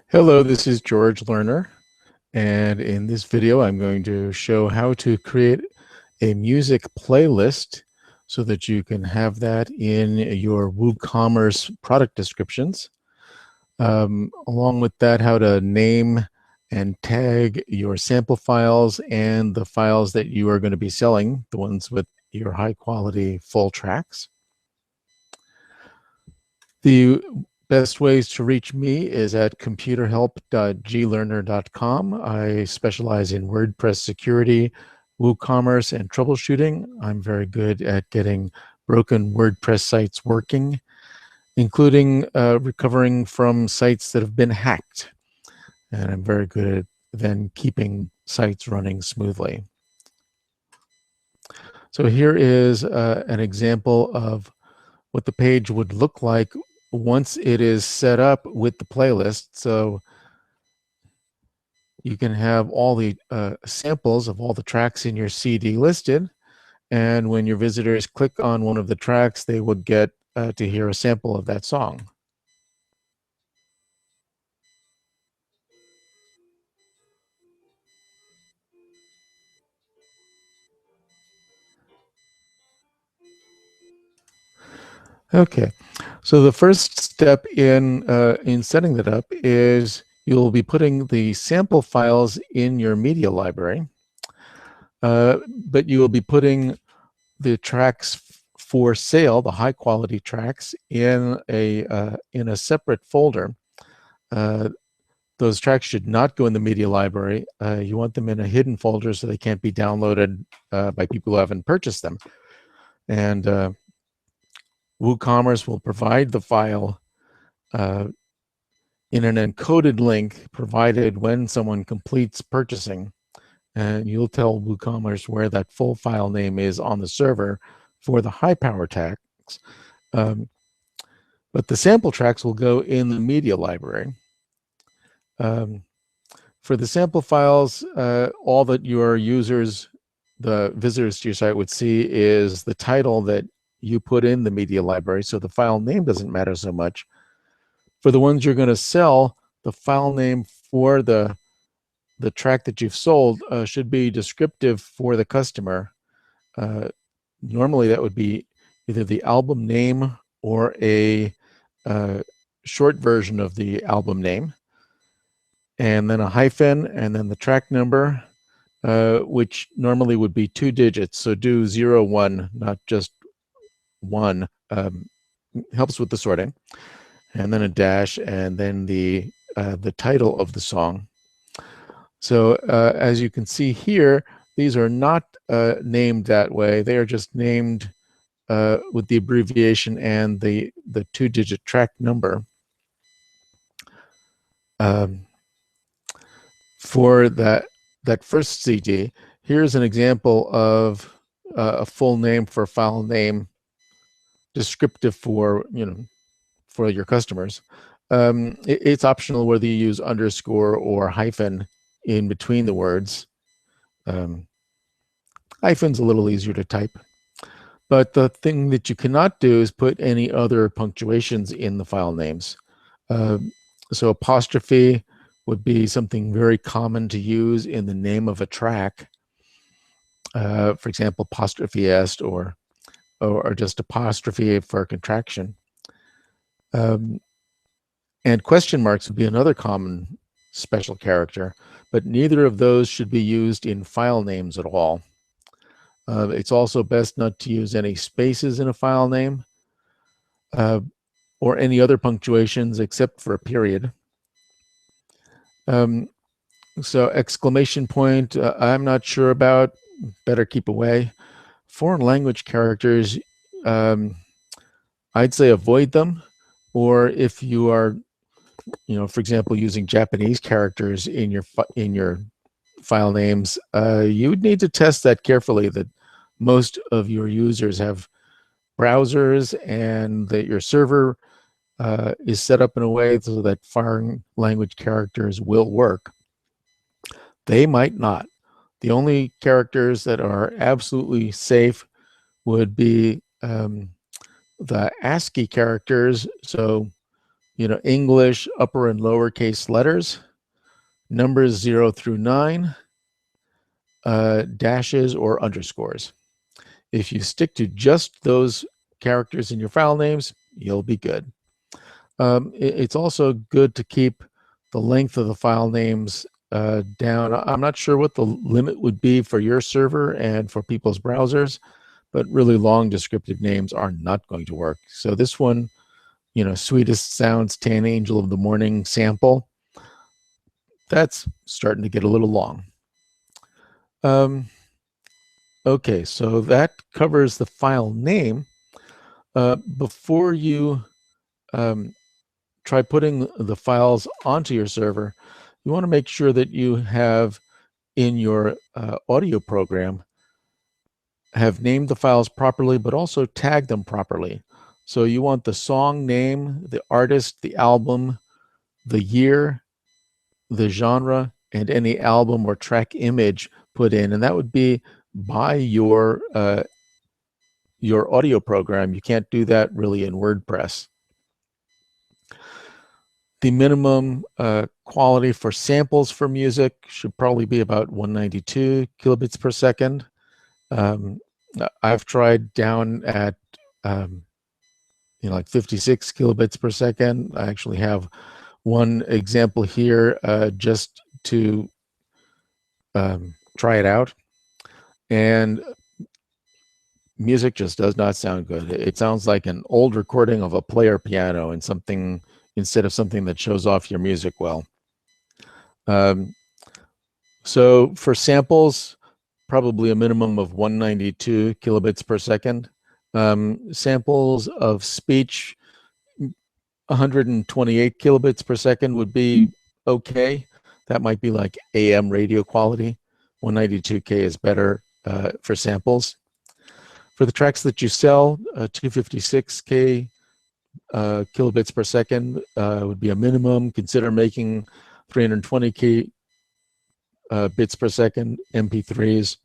Hello, this is George Lerner, and in this video I'm going to show how to create a music playlist so that you can have that in your WooCommerce product descriptions. Along with that, how to name and tag your sample files and the files that you are going to be selling, the ones with your high quality full tracks. The best ways to reach me is at computerhelp.glearner.com. I specialize in WordPress security, WooCommerce, and troubleshooting. I'm very good at getting broken WordPress sites working, including recovering from sites that have been hacked. And I'm very good at then keeping sites running smoothly. So here is an example of what the page would look like once it is set up with the playlist. So you can have all the samples of all the tracks in your CD listed. And when your visitors click on one of the tracks, they would get to hear a sample of that song. Okay, so the first step in setting that up is you'll be putting the sample files in your media library, but you will be putting the tracks for sale, the high quality tracks, in a separate folder. Those tracks should not go in the media library. You want them in a hidden folder so they can't be downloaded by people who haven't purchased them. And WooCommerce will provide the file in an encoded link provided when someone completes purchasing. And you'll tell WooCommerce where that full file name is on the server for the high power tracks. But the sample tracks will go in the media library. For the sample files, all that your users, the visitors to your site, would see is the title that you put in the media library, so the file name doesn't matter so much. For the ones you're going to sell, the file name for the track that you've sold should be descriptive for the customer. Normally that would be either the album name or a short version of the album name, and then a hyphen, and then the track number, which normally would be 2 digits. So do 0, 1, not just 1. Helps with the sorting. And then a dash, and then the title of the song. So as you can see here, these are not named that way. They are just named with the abbreviation and the 2-digit track number. For that first CD, here's an example of a full name for file name, descriptive for for your customers. It's optional whether you use underscore or hyphen in between the words. Hyphen's a little easier to type. But the thing that you cannot do is put any other punctuations in the file names. So apostrophe would be something very common to use in the name of a track. For example, apostrophe est or just apostrophe for a contraction. And question marks would be another common special character, but neither of those should be used in file names at all. It's also best not to use any spaces in a file name or any other punctuations except for a period. So exclamation point, I'm not sure about, better keep away. Foreign language characters, I'd say avoid them. Or if you are, for example, using Japanese characters in your file names, you would need to test that carefully, that most of your users have browsers and that your server is set up in a way so that foreign language characters will work. They might not. The only characters that are absolutely safe would be the ASCII characters, so English, upper and lowercase letters, numbers 0 through 9, dashes or underscores. If you stick to just those characters in your file names, you'll be good. It's also good to keep the length of the file names down. I'm not sure what the limit would be for your server and for people's browsers, but really long descriptive names are not going to work. So this one, Sweetest Sounds, Tan Angel of the Morning sample, that's starting to get a little long. Okay, so that covers the file name. Before you try putting the files onto your server, you want to make sure that you have in your audio program have named the files properly, but also tagged them properly. So you want the song name, the artist, the album, the year, the genre, and any album or track image put in, and that would be by your audio program. You can't do that really in WordPress. The minimum quality for samples for music should probably be about 192 kilobits per second. I've tried down at like 56 kilobits per second. I actually have one example here just to try it out, and music just does not sound good. It sounds like an old recording of a player piano and something instead of something that shows off your music well. So for samples, probably a minimum of 192 kilobits per second. Samples of speech, 128 kilobits per second would be okay. That might be like AM radio quality. 192K is better for samples. For the tracks that you sell, 256K kilobits per second would be a minimum. Consider making 320K bits per second MP3s.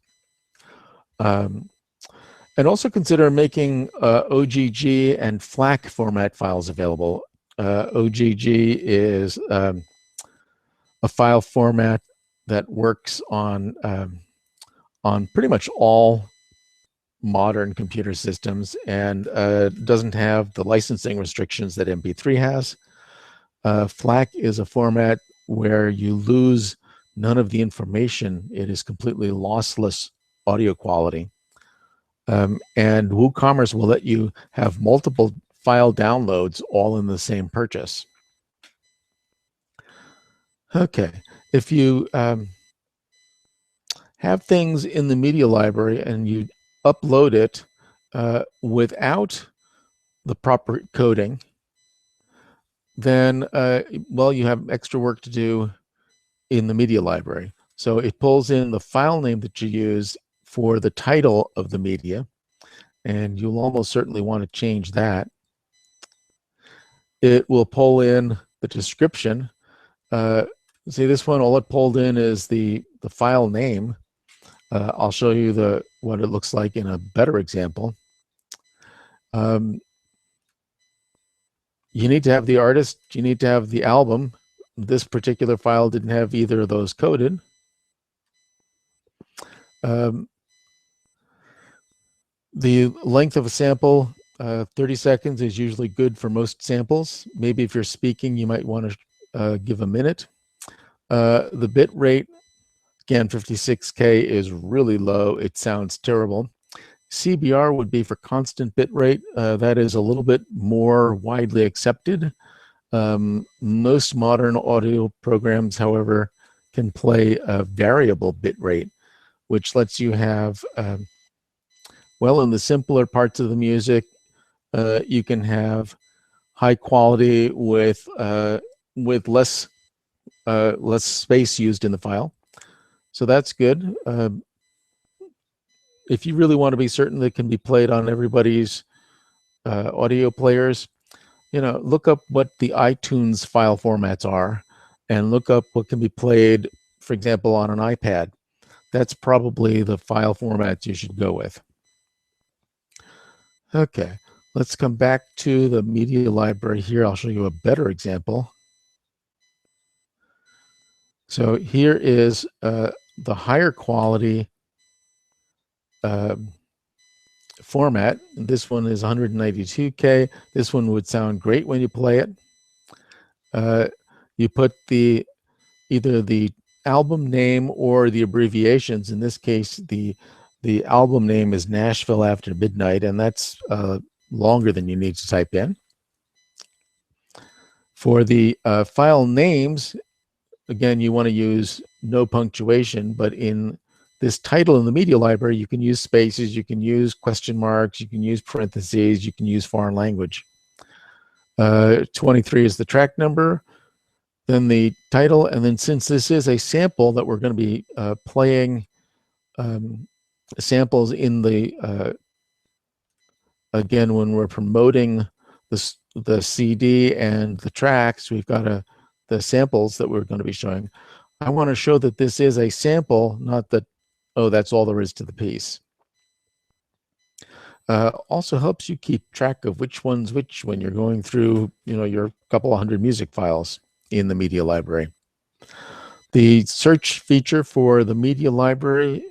And also consider making OGG and FLAC format files available. OGG is a file format that works on pretty much all modern computer systems and doesn't have the licensing restrictions that MP3 has. FLAC is a format where you lose none of the information. It is completely lossless audio quality. And WooCommerce will let you have multiple file downloads all in the same purchase. Okay, if you have things in the media library and you upload it without the proper coding, then, well, you have extra work to do in the media library. So it pulls in the file name that you use for the title of the media, and you'll almost certainly want to change that. It will pull in the description. See, this one, all it pulled in is the file name. I'll show you what it looks like in a better example. You need to have the artist, you need to have the album. This particular file didn't have either of those coded. The length of a sample, 30 seconds is usually good for most samples. Maybe if you're speaking, you might want to give a minute. The bit rate, again, 56K is really low. It sounds terrible. CBR would be for constant bit rate. That is a little bit more widely accepted. Most modern audio programs, however, can play a variable bit rate, which lets you have, well, in the simpler parts of the music, you can have high quality with less space used in the file. So that's good. If you really want to be certain that it can be played on everybody's audio players, look up what the iTunes file formats are and look up what can be played, for example, on an iPad. That's probably the file formats you should go with. Okay, Let's come back to the media library here. I'll show you a better example. So here is the higher quality format. This one is 192K. This one would sound great when you play it. You put either the album name or the abbreviations. In this case, the album name is Nashville After Midnight, and that's longer than you need to type in. For the file names, again, you want to use no punctuation, but in this title in the media library, you can use spaces, you can use question marks, you can use parentheses, you can use foreign language. 23 is the track number, then the title, and then since this is a sample that we're going to be playing samples in the, again, when we're promoting the CD and the tracks, we've got the samples that we're going to be showing. I want to show that this is a sample, not that, oh, that's all there is to the piece. Also helps you keep track of which one's which when you're going through, your couple of hundred music files in the media library. The search feature for the media library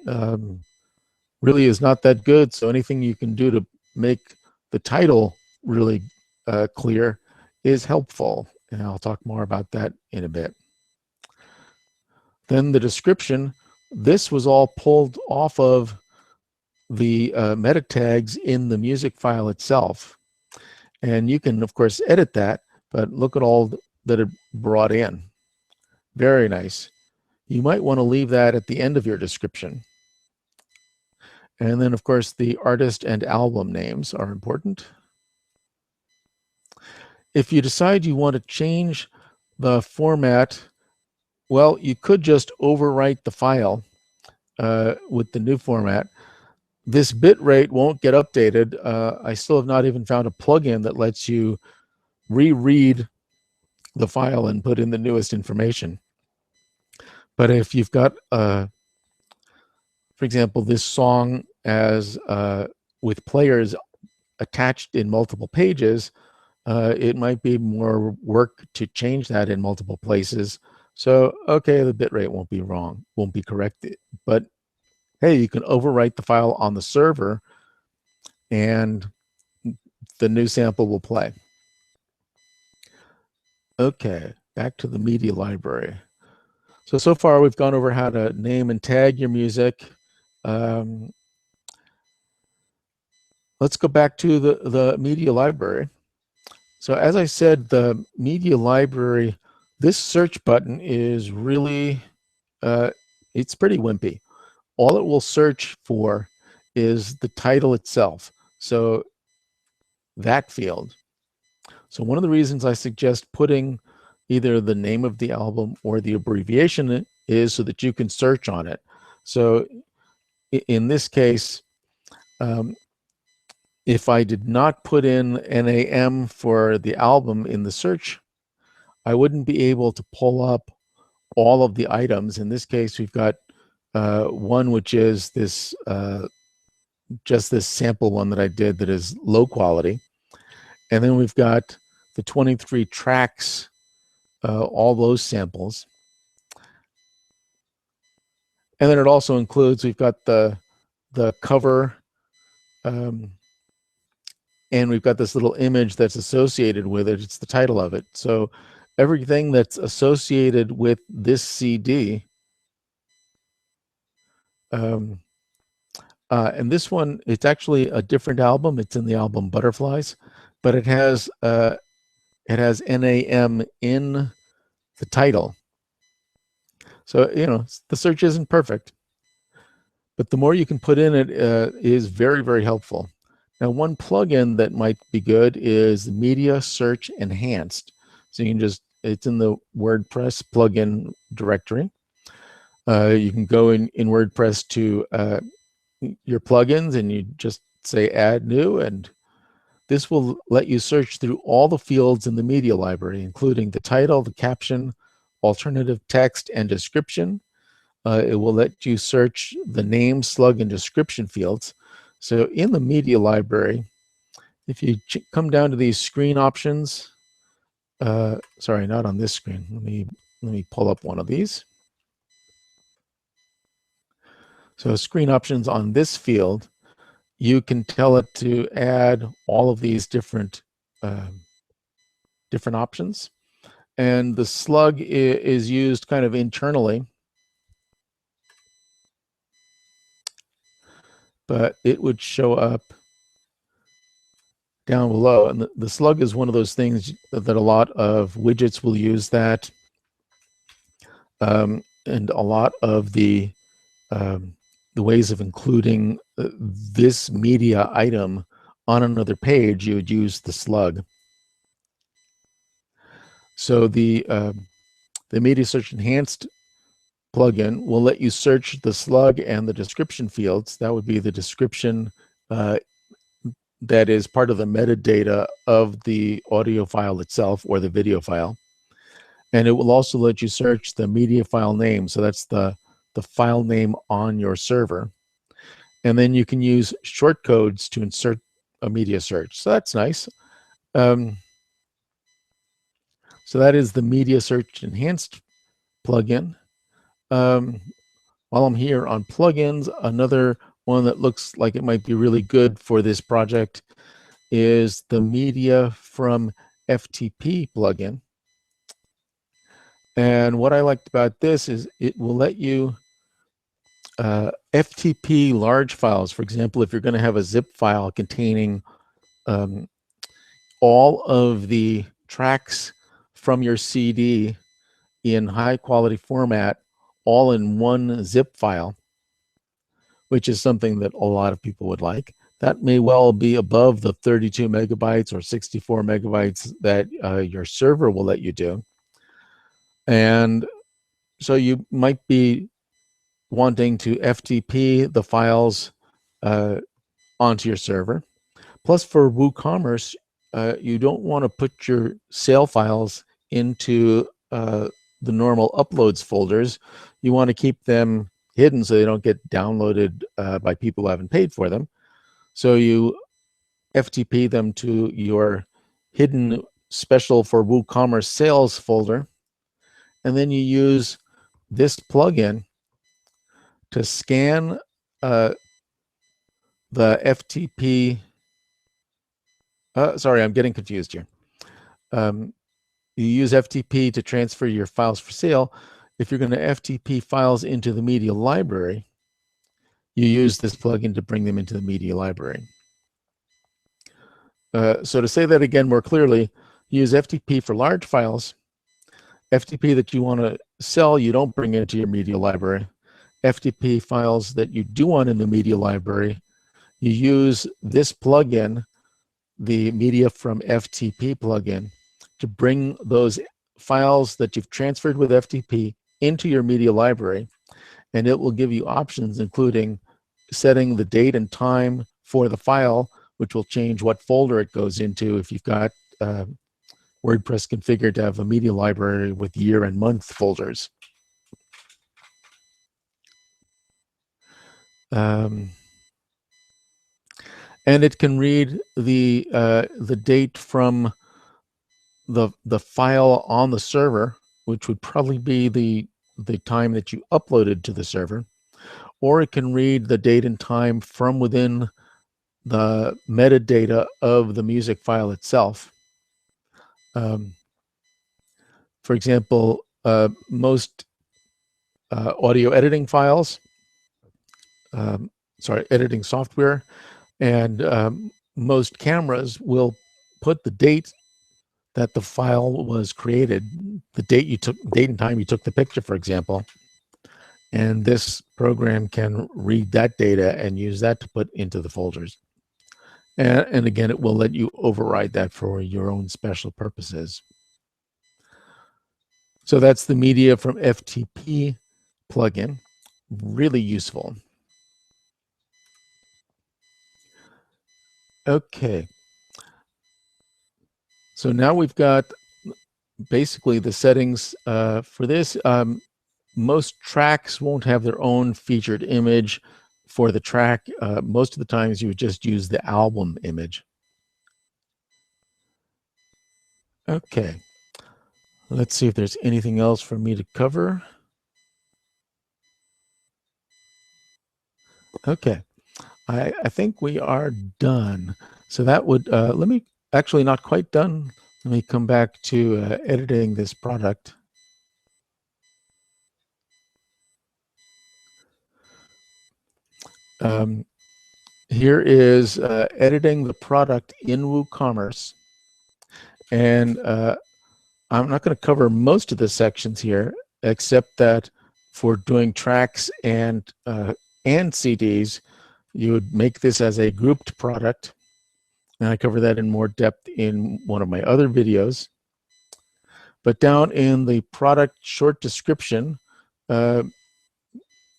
really is not that good, so anything you can do to make the title really clear is helpful, and I'll talk more about that in a bit. Then the description, this was all pulled off of the meta tags in the music file itself, and you can of course edit that, but look at all that it brought in. Very nice. You might want to leave that at the end of your description. And then of course the artist and album names are important. If you decide you want to change the format, well, you could just overwrite the file with the new format. This bit rate won't get updated. I still have not even found a plugin that lets you reread the file and put in the newest information. But if you've got, for example, this song as with players attached in multiple pages, it might be more work to change that in multiple places. So, okay, the bitrate won't be wrong, won't be corrected. But hey, you can overwrite the file on the server and the new sample will play. Okay, back to the media library. So far we've gone over how to name and tag your music. Let's go back to the media library. So as I said, the media library, this search button is really, it's pretty wimpy. All it will search for is the title itself. So that field. So one of the reasons I suggest putting either the name of the album or the abbreviation is so that you can search on it. So in this case, if I did not put in NAM for the album in the search, I wouldn't be able to pull up all of the items. In this case, we've got one which is this just this sample one that I did that is low quality. And then we've got the 23 tracks, all those samples. And then it also includes, we've got the cover, and we've got this little image that's associated with it. It's the title of it. So everything that's associated with this CD, and this one, it's actually a different album. It's in the album Butterflies, but it has NAM in the title. So, the search isn't perfect, but the more you can put in it is very, very helpful. Now, one plugin that might be good is Media Search Enhanced. So you can just, it's in the WordPress plugin directory. You can go in WordPress to your plugins and you just say add new, and this will let you search through all the fields in the media library, including the title, the caption, alternative text, and description. It will let you search the name, slug, and description fields. So in the media library, If you come down to these screen options, sorry, not on this screen. Let me pull up one of these. So screen options on this field, you can tell it to add all of these different different options. And the slug is used kind of internally, but it would show up down below. And the slug is one of those things that a lot of widgets will use that. And a lot of the ways of including this media item on another page, you would use the slug. So the Media Search Enhanced plugin will let you search the slug and the description fields. That would be the description that is part of the metadata of the audio file itself or the video file. And it will also let you search the media file name. So that's the file name on your server. And then you can use shortcodes to insert a media search. So that's nice. So that is the Media Search Enhanced plugin. While I'm here on plugins, another one that looks like it might be really good for this project is the Media from FTP plugin. And what I liked about this is it will let you FTP large files. For example, if you're going to have a zip file containing all of the tracks from your CD in high quality format, all in one zip file, which is something that a lot of people would like. That may well be above the 32 megabytes or 64 megabytes that your server will let you do. And so you might be wanting to FTP the files onto your server. Plus, for WooCommerce, you don't want to put your sale files into the normal uploads folders. You want to keep them hidden so they don't get downloaded by people who haven't paid for them. So you FTP them to your hidden special for WooCommerce sales folder. And then you use this plugin to scan the FTP. Sorry, I'm getting confused here. You use FTP to transfer your files for sale. If you're going to FTP files into the media library, you use this plugin to bring them into the media library. So to say that again more clearly, use FTP for large files. FTP that you want to sell, you don't bring into your media library. FTP files that you do want in the media library, you use this plugin, the Media from FTP plugin, to bring those files that you've transferred with FTP into your media library. And it will give you options, including setting the date and time for the file, which will change what folder it goes into if you've got WordPress configured to have a media library with year and month folders. And it can read the date from the file on the server, which would probably be the time that you uploaded to the server, or it can read the date and time from within the metadata of the music file itself. For example, most audio editing files, editing software, and most cameras will put the date that the file was created, the date and time you took the picture, for example. And this program can read that data and use that to put into the folders. And again, it will let you override that for your own special purposes. So that's the Media from FTP plugin. Really useful. Okay. So now we've got basically the settings for this. Most tracks won't have their own featured image for the track. Most of the times you would just use the album image. Okay, let's see if there's anything else for me to cover. Okay, I think we are done. So that would, let me, actually not quite done. Let me come back to editing this product. Here is editing the product in WooCommerce. And I'm not going to cover most of the sections here, except that for doing tracks and CDs, you would make this as a grouped product. And I cover that in more depth in one of my other videos. But down in the product short description,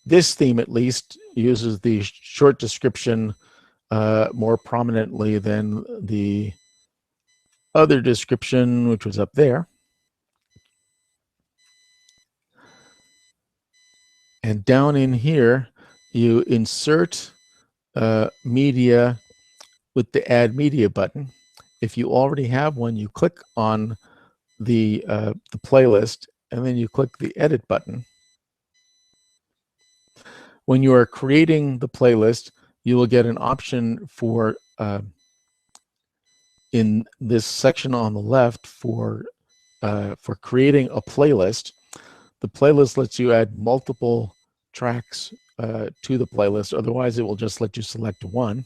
this theme at least uses the short description more prominently than the other description, which was up there. And down in here, you insert media with the Add Media button. If you already have one, you click on the playlist, and then you click the Edit button. When you are creating the playlist, you will get an option for in this section on the left for creating a playlist. The playlist lets you add multiple tracks to the playlist. Otherwise, it will just let you select one.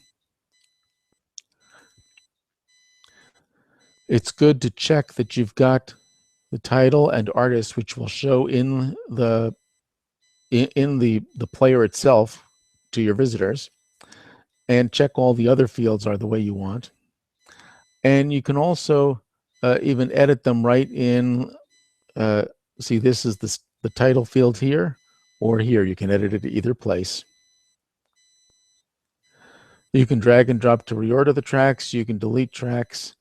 It's good to check that you've got the title and artist, which will show in the player itself to your visitors, and check all the other fields are the way you want. And you can also even edit them right in. See, this is the title field here, or here. You can edit it either place. You can drag and drop to reorder the tracks. You can delete tracks.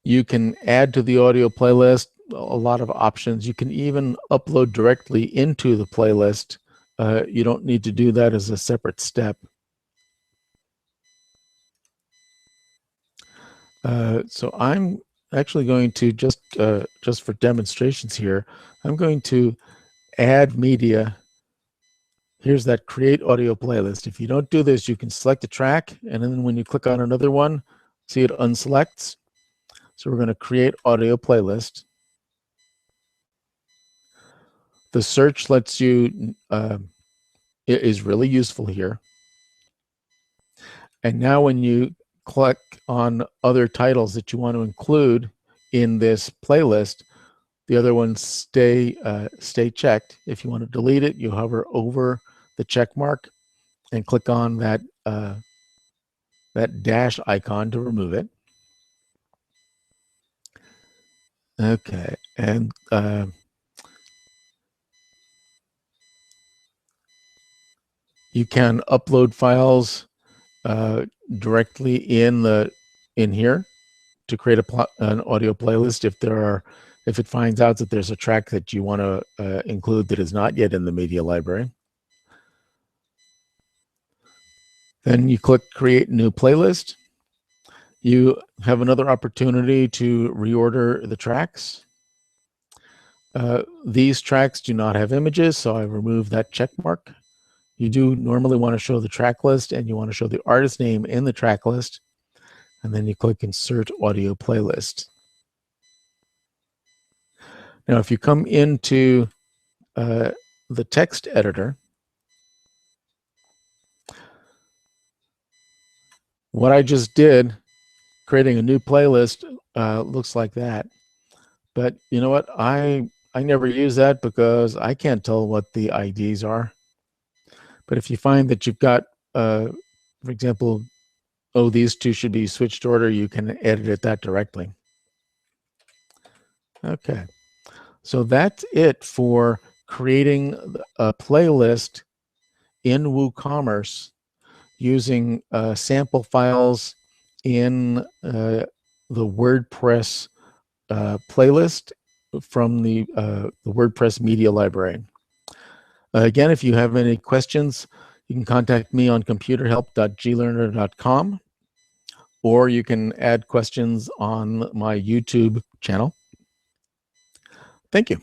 You can add to the audio playlist, a lot of options. You can even upload directly into the playlist. You don't need to do that as a separate step. So I'm actually going to just for demonstrations here, I'm going to add media. Here's that create audio playlist. If you don't do this, you can select a track, and then when you click on another one, see it unselects. So we're going to create audio playlist. The search lets you, is really useful here. And now when you click on other titles that you want to include in this playlist, the other ones stay checked. If you want to delete it, you hover over the check mark and click on that that dash icon to remove it. Okay, and you can upload files directly in here to create an audio playlist if it finds out that there's a track that you want to include that is not yet in the media library. Then you click create new playlist. You have another opportunity to reorder the tracks. These tracks do not have images, so I remove that check mark. You do normally want to show the track list, and you want to show the artist name in the track list, and then you click insert audio playlist. Now, if you come into the text editor, what I just did, creating a new playlist, looks like that. But you know what? I never use that because I can't tell what the IDs are. But if you find that you've got, for example, oh, these two should be switched order, you can edit that directly. Okay. So that's it for creating a playlist in WooCommerce using sample files in the WordPress playlist from the WordPress media library. Again, if you have any questions, you can contact me on computerhelp.glearner.com, or you can add questions on my YouTube channel. Thank you.